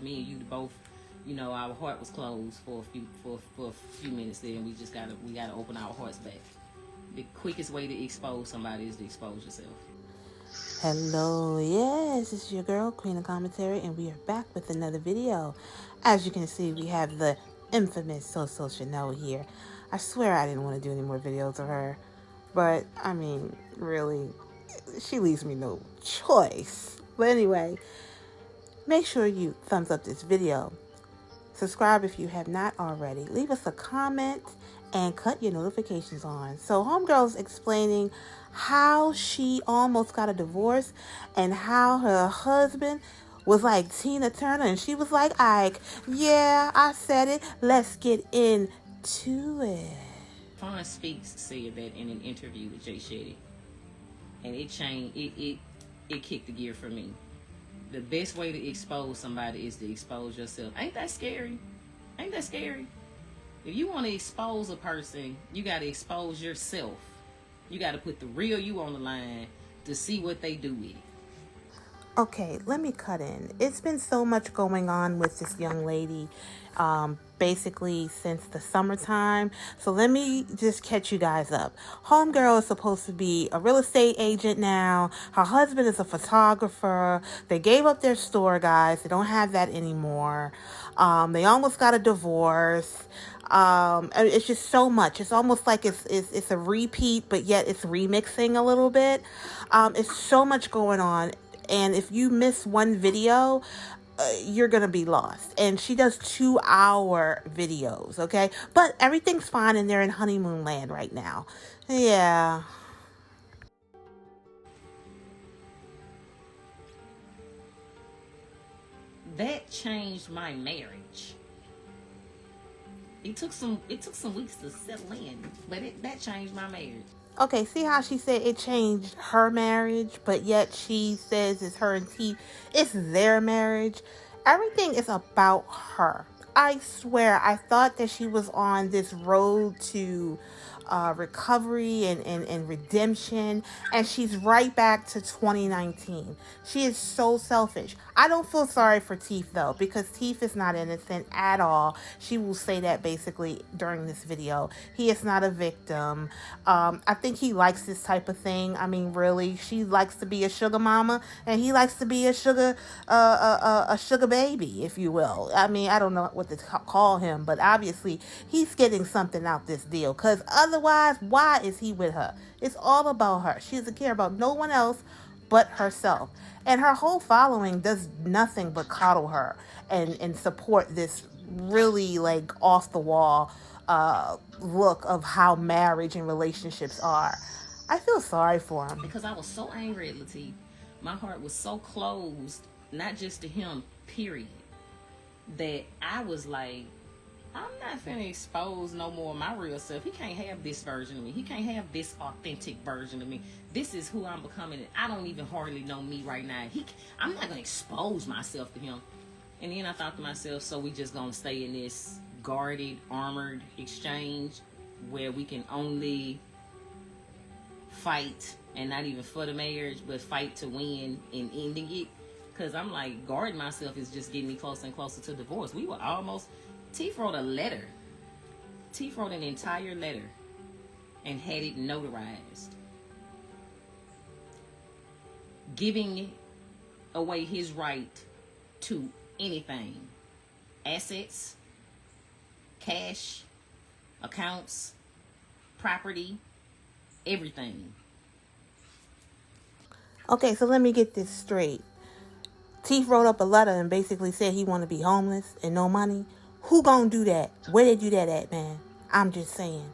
me and you both, our heart was closed for a few minutes there, and we gotta open our hearts back. The quickest way to expose somebody is to expose yourself. Hello, yes, it's your girl, Queen of Commentary, and we are back with another video. As you can see, we have the infamous Soso Shanel here. I swear I didn't want to do any more videos of her, but, I mean, really, she leaves me no choice. But anyway, make sure you thumbs up this video. Subscribe if you have not already. Leave us a comment and cut your notifications on. So homegirl's explaining how she almost got a divorce and how her husband was like Tina Turner and she was like Ike. Yeah, I said it. Let's get into it. Fawn Speaks said that in an interview with Jay Shetty, and it changed. It kicked the gear for me. The best way to expose somebody is to expose yourself. Ain't that scary? Ain't that scary? If you want to expose a person, you got to expose yourself. You got to put the real you on the line to see what they do with it. Okay, let me cut in. It's been so much going on with this young lady, basically since the summertime. So let me just catch you guys up. Homegirl is supposed to be a real estate agent now. Her husband is a photographer. They gave up their store, guys. They don't have that anymore. They almost got a divorce. It's just so much. It's almost like it's a repeat, but yet it's remixing a little bit. It's so much going on. And if you miss one video, you're going to be lost. And she does 2-hour videos, okay? But everything's fine and they're in honeymoon land right now. Yeah. That changed my marriage. It took some weeks to settle in, but that changed my marriage. Okay, see how she said it changed her marriage, but yet she says it's her and T. It's their marriage. Everything is about her. I swear, I thought that she was on this road to recovery and redemption, and she's right back to 2019. She is so selfish. I don't feel sorry for Teef though, because Teef is not innocent at all. She will say that basically during this video. He is not a victim. I think he likes this type of thing. I mean, really, she likes to be a sugar mama, and he likes to be a sugar baby, if you will. I mean, I don't know what to call him, but obviously he's getting something out this deal, because otherwise, why is he with her? It's all about her. She doesn't care about no one else but herself. And her whole following does nothing but coddle her and support this really like off the wall look of how marriage and relationships are. I feel sorry for him. Because I was so angry at Latif. My heart was so closed, not just to him, period, that I was like, I'm not finna expose no more of my real self. He can't have this version of me. He can't have this authentic version of me. This is who I'm becoming. And I don't even hardly know me right now. I'm not gonna expose myself to him. And then I thought to myself, so we just gonna stay in this guarded, armored exchange where we can only fight, and not even for the marriage, but fight to win in ending it. Because I'm like, guarding myself is just getting me closer and closer to divorce. We were almost... Teef wrote a letter. Teef wrote an entire letter and had it notarized, giving away his right to anything. Assets, cash, accounts, property, everything. Okay, so let me get this straight. Teef wrote up a letter and basically said he want to be homeless and no money. Who gonna do that? Where they do that at, man? I'm just saying.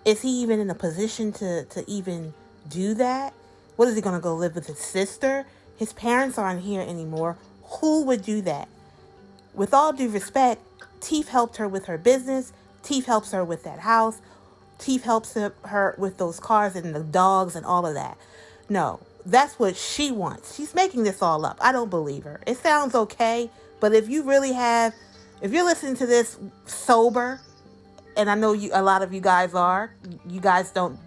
Is he even in a position to even do that? What, is he gonna go live with his sister? His parents aren't here anymore. Who would do that? With all due respect, Teef helped her with her business. Teef helps her with that house. Teef helps her with those cars and the dogs and all of that. No, that's what she wants. She's making this all up. I don't believe her. It sounds okay, but if you really have... If you're listening to this sober, and I know a lot of you guys are, you guys don't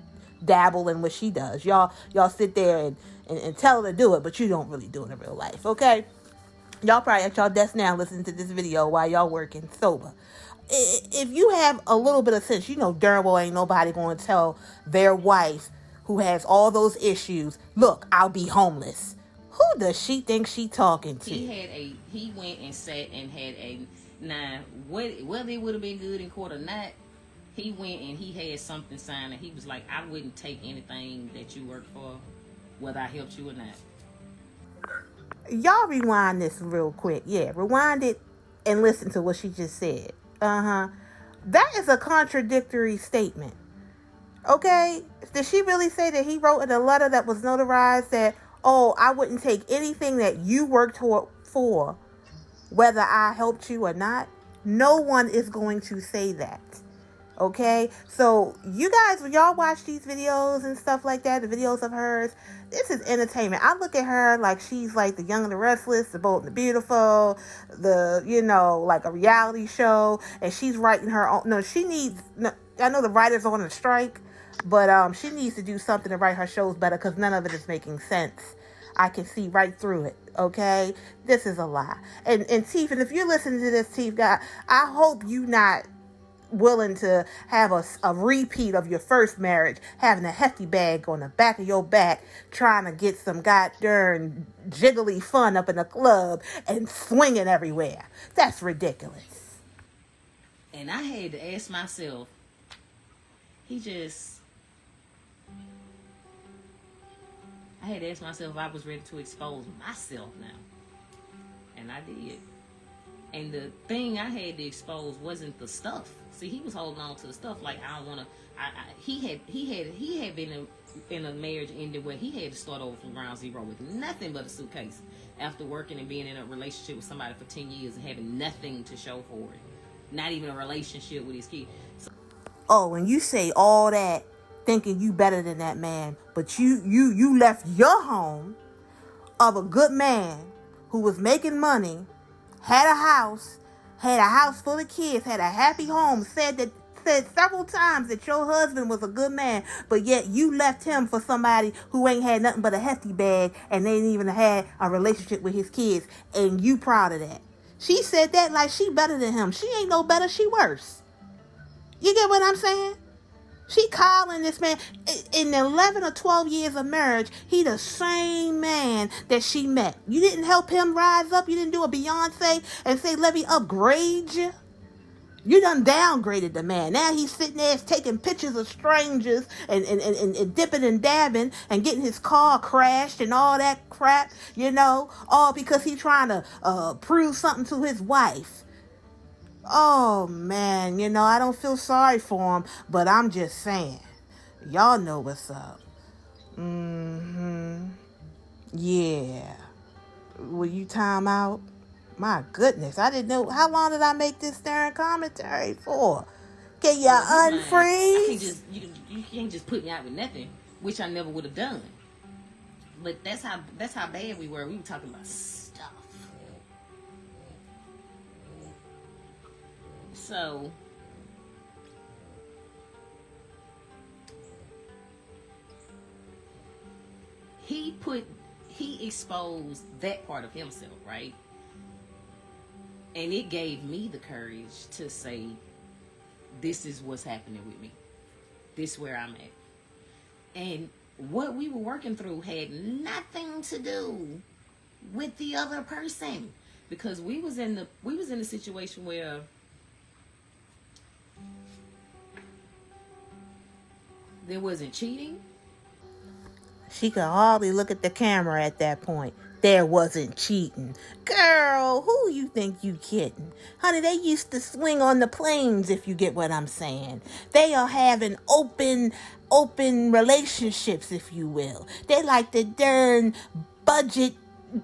dabble in what she does. Y'all sit there and tell her to do it, but you don't really do it in real life, okay? Y'all probably at y'all desk now listening to this video while y'all working sober. If you have a little bit of sense, you know darn well ain't nobody going to tell their wife who has all those issues, look, I'll be homeless. Who does she think she talking to? He went and sat and had a, now, whether it would have been good in court or not, he went and he had something signed and he was like, I wouldn't take anything that you work for, whether I helped you or not. Y'all rewind this real quick. Yeah, rewind it and listen to what she just said. That is a contradictory statement. Okay? Did she really say that he wrote in a letter that was notarized that, oh, I wouldn't take anything that you worked for, whether I helped you or not? No one is going to say that. Okay? So, you guys, when y'all watch these videos and stuff like that, the videos of hers, this is entertainment. I look at her like she's like the Young and the Restless, the Bold and the Beautiful, like a reality show, and she's writing her own. No, she needs, I know the writers are on a strike, but she needs to do something to write her shows better because none of it is making sense. I can see right through it, okay? This is a lie. And Teef, and if you're listening to this, Teef, God, I hope you not willing to have a repeat of your first marriage, having a hefty bag on the back of your back, trying to get some goddamn jiggly fun up in the club and swinging everywhere. That's ridiculous. And I had to ask myself, I had to ask myself if I was ready to expose myself now. And I did. And the thing I had to expose wasn't the stuff. See, he was holding on to the stuff like I don't want to. He had been in a marriage ended where he had to start over from ground zero with nothing but a suitcase after working and being in a relationship with somebody for 10 years and having nothing to show for it, not even a relationship with his kid. So, oh, and you say all that thinking you better than that man, but you left your home of a good man who was making money, had a house full of kids, had a happy home, said several times that your husband was a good man, but yet you left him for somebody who ain't had nothing but a hefty bag and they ain't even had a relationship with his kids, and you proud of that. She said that like she better than him. She ain't no better, she worse. You get what I'm saying? She calling this man, in 11 or 12 years of marriage, he the same man that she met. You didn't help him rise up. You didn't do a Beyonce and say, let me upgrade you. You done downgraded the man. Now he's sitting there taking pictures of strangers and dipping and dabbing and getting his car crashed and all that crap, all because he's trying to prove something to his wife. Oh, man, I don't feel sorry for him, but I'm just saying. Y'all know what's up. Yeah. Will you time out? My goodness, I didn't know. How long did I make this darn commentary for? Can you unfreeze? You can't just put me out with nothing, which I never would have done. But that's how bad we were. We were talking about stuff. So he exposed that part of himself, right? And it gave me the courage to say, this is what's happening with me. This is where I'm at. And what we were working through had nothing to do with the other person, because we was in the situation where there wasn't cheating. She could hardly look at the camera at that point. There wasn't cheating. Girl, who you think you kidding? Honey, they used to swing on the planes, if you get what I'm saying. They are having open relationships, if you will. They like the darn budget,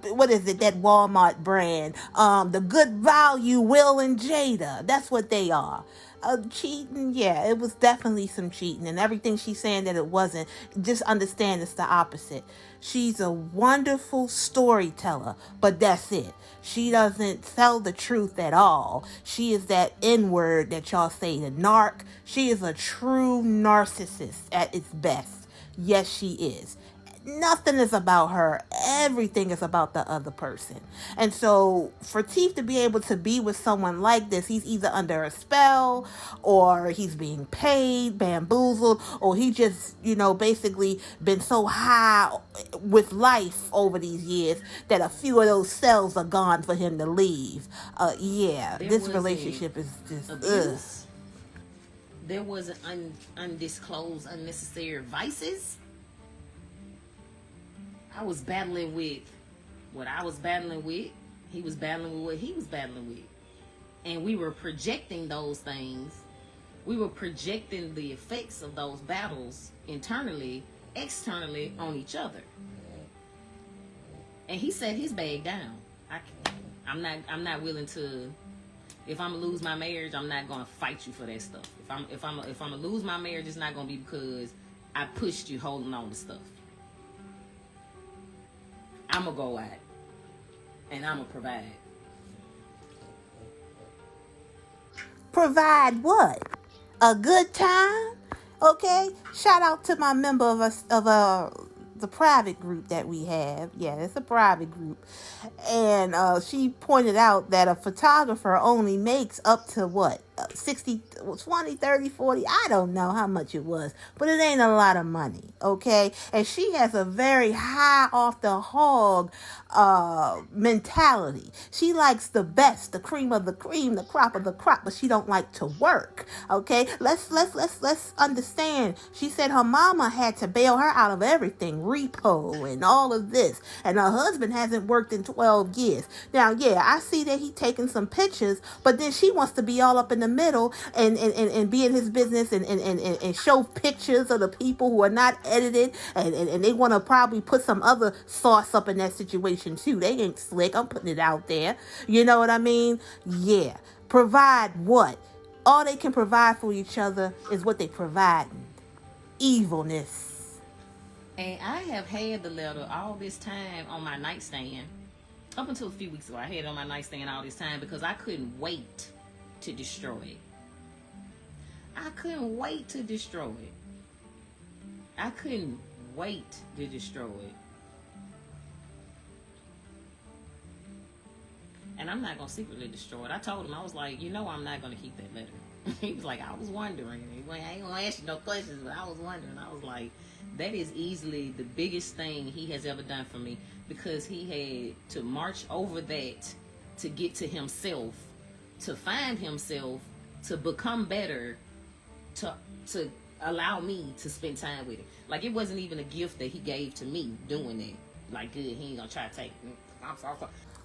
what is it, that Walmart brand? The Good Value, Will and Jada. That's what they are. Cheating, yeah, it was definitely some cheating, and everything she's saying that it wasn't, just understand it's the opposite. She's a wonderful storyteller, but that's it. She doesn't tell the truth at all. She is that N-word that y'all say, the narc. She is a true narcissist at its best. Yes, she is. Nothing is about her. Everything is about the other person. And so for Teeth to be able to be with someone like this, he's either under a spell, or he's being paid, bamboozled, or he just, basically been so high with life over these years that a few of those cells are gone for him to leave. Yeah, There this was relationship is just, abuse. There was undisclosed, unnecessary vices. I was battling with what I was battling with. He was battling with what he was battling with. And we were projecting those things. We were projecting the effects of those battles internally, externally on each other. And he set his bag down. I'm not willing to. If I'm gonna lose my marriage, I'm not gonna fight you for that stuff. If I'm gonna lose my marriage, it's not gonna be because I pushed you holding on to stuff. I'm gonna go out and I'm gonna provide. Provide what? A good time? Okay? Shout out to my member of the private group that we have. Yeah, it's a private group. And she pointed out that a photographer only makes up to what? 60, 20, 30, 40, I don't know how much it was, but it ain't a lot of money, okay? And she has a very high off the hog mentality. She likes the best, the cream of the cream, the crop of the crop, but she don't like to work, okay? Let's understand. She said her mama had to bail her out of everything, repo and all of this, and her husband hasn't worked in 12 years. Now, yeah, I see that he taking some pictures, but then she wants to be all up in the middle and be in his business and show pictures of the people who are not edited, and they want to probably put some other sauce up in that situation too. They ain't slick. I'm putting it out there. You know what I mean? Yeah. Provide what? All they can provide for each other is what they provide. Evilness. And I have had the letter all this time on my nightstand. Up until a few weeks ago, I had it on my nightstand all this time because I couldn't wait to destroy it. I couldn't wait to destroy it. I couldn't wait to destroy it. And I'm not going to secretly destroy it. I told him, I was like, I'm not going to keep that letter. He was like, I was wondering. I ain't going to ask you no questions, but I was wondering. I was like, that is easily the biggest thing he has ever done for me, because he had to march over that to get to himself, to find himself, to become better, to allow me to spend time with him. Like, it wasn't even a gift that he gave to me doing that. Like, good, he ain't gonna try to take it. I'm sorry.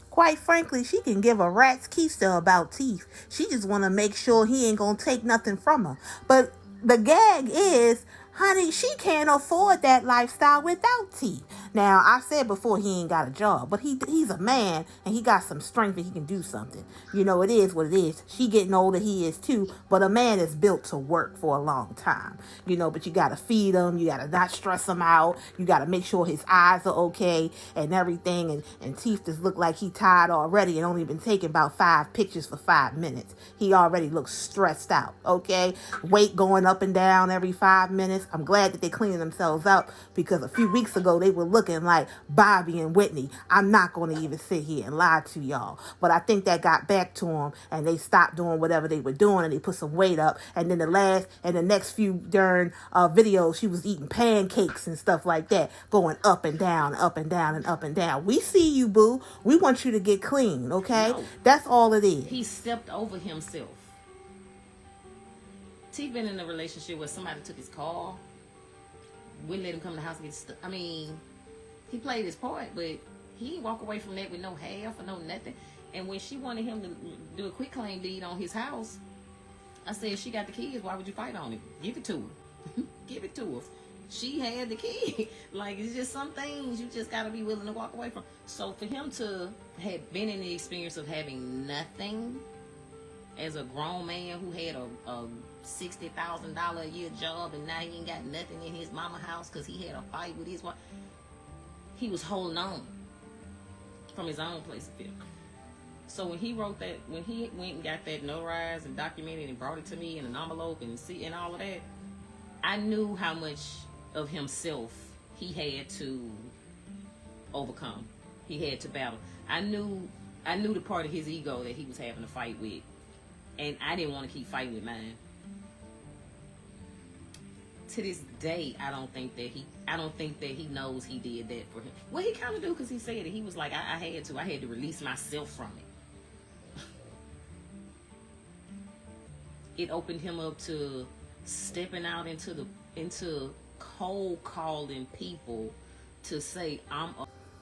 Quite frankly, she can give a rat's keister about Teeth. She just want to make sure he ain't gonna take nothing from her. But the gag is, honey, she can't afford that lifestyle without Teeth. Now, I said before he ain't got a job, but he's a man and he got some strength and he can do something. It is what it is. She getting older, he is too, but a man is built to work for a long time. But you got to feed him, you got to not stress him out, you got to make sure his eyes are okay and everything, and Teeth just look like he tired already and only been taking about 5 pictures for 5 minutes. He already looks stressed out, okay? Weight going up and down every 5 minutes. I'm glad that they cleaning themselves up, because a few weeks ago they were looking like Bobby and Whitney. I'm not going to even sit here and lie to y'all, but I think that got back to them and they stopped doing whatever they were doing and they put some weight up. And then the next few during videos, she was eating pancakes and stuff like that, going up and down, up and down, and up and down. We see you, boo. We want you to get clean, okay? No, that's all it is. He stepped over himself. T been in a relationship where somebody took his car, wouldn't let him come to the house and get stuff. I mean, he played his part, but he didn't walk away from that with no half or no nothing. And when she wanted him to do a quick claim deed on his house, I said, if she got the kids, why would you fight on it? Give it to her. Give it to her. She had the kid. Like, it's just some things you just got to be willing to walk away from. So for him to have been in the experience of having nothing as a grown man who had a $60,000 a year job, and now he ain't got nothing in his mama house because he had a fight with his wife. He was holding on from his own place of fear. So when he wrote that, when he went and got that notarized and documented and brought it to me in an envelope and all of that, I knew how much of himself he had to overcome. He had to battle. I knew the part of his ego that he was having to fight with, and I didn't want to keep fighting with mine. To this day, I don't think that he knows he did that for him. Well, he kind of do, because he said it. He was like, I had to release myself from it. It opened him up to stepping out into cold calling people to say,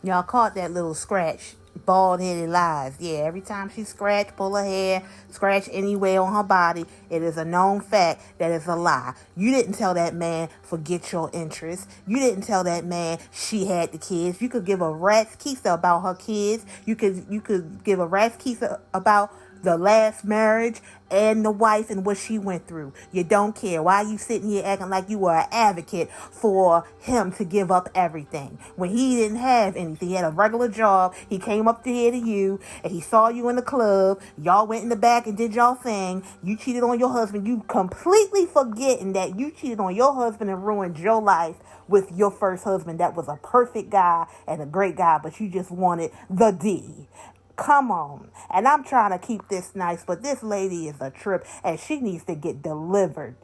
Y'all caught that little scratch. Bald-headed lies. Yeah, every time she scratch, pull her hair, scratch anywhere on her body, it is a known fact that it's a lie. You didn't tell that man forget your interests. You didn't tell that man she had the kids. You could give a rat's kisa about her kids. You could give a rat's kisa about the last marriage and the wife and what she went through. You don't care. Why are you sitting here acting like you were an advocate for him to give up everything when he didn't have anything? He had a regular job. He came up to here to you and he saw you in the club. Y'all went in the back and did y'all thing. You cheated on your husband. You completely forgetting that you cheated on your husband and ruined your life with your first husband that was a perfect guy and a great guy, but you just wanted the D. Come on. And I'm trying to keep this nice, but this lady is a trip and she needs to get delivered.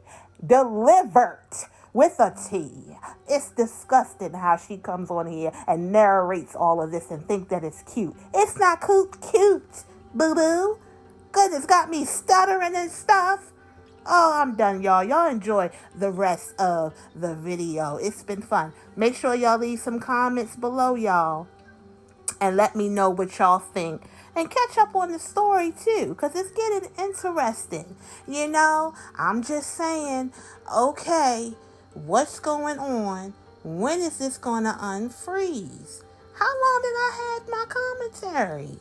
Delivered with a T. It's disgusting how she comes on here and narrates all of this and think that it's cute. It's not cute, boo-boo. Goodness, got me stuttering and stuff. Oh, I'm done, y'all. Y'all enjoy the rest of the video. It's been fun. Make sure y'all leave some comments below, y'all. And let me know what y'all think. And catch up on the story, too, because it's getting interesting. You know, I'm just saying, okay, what's going on? When is this going to unfreeze? How long did I have my commentary?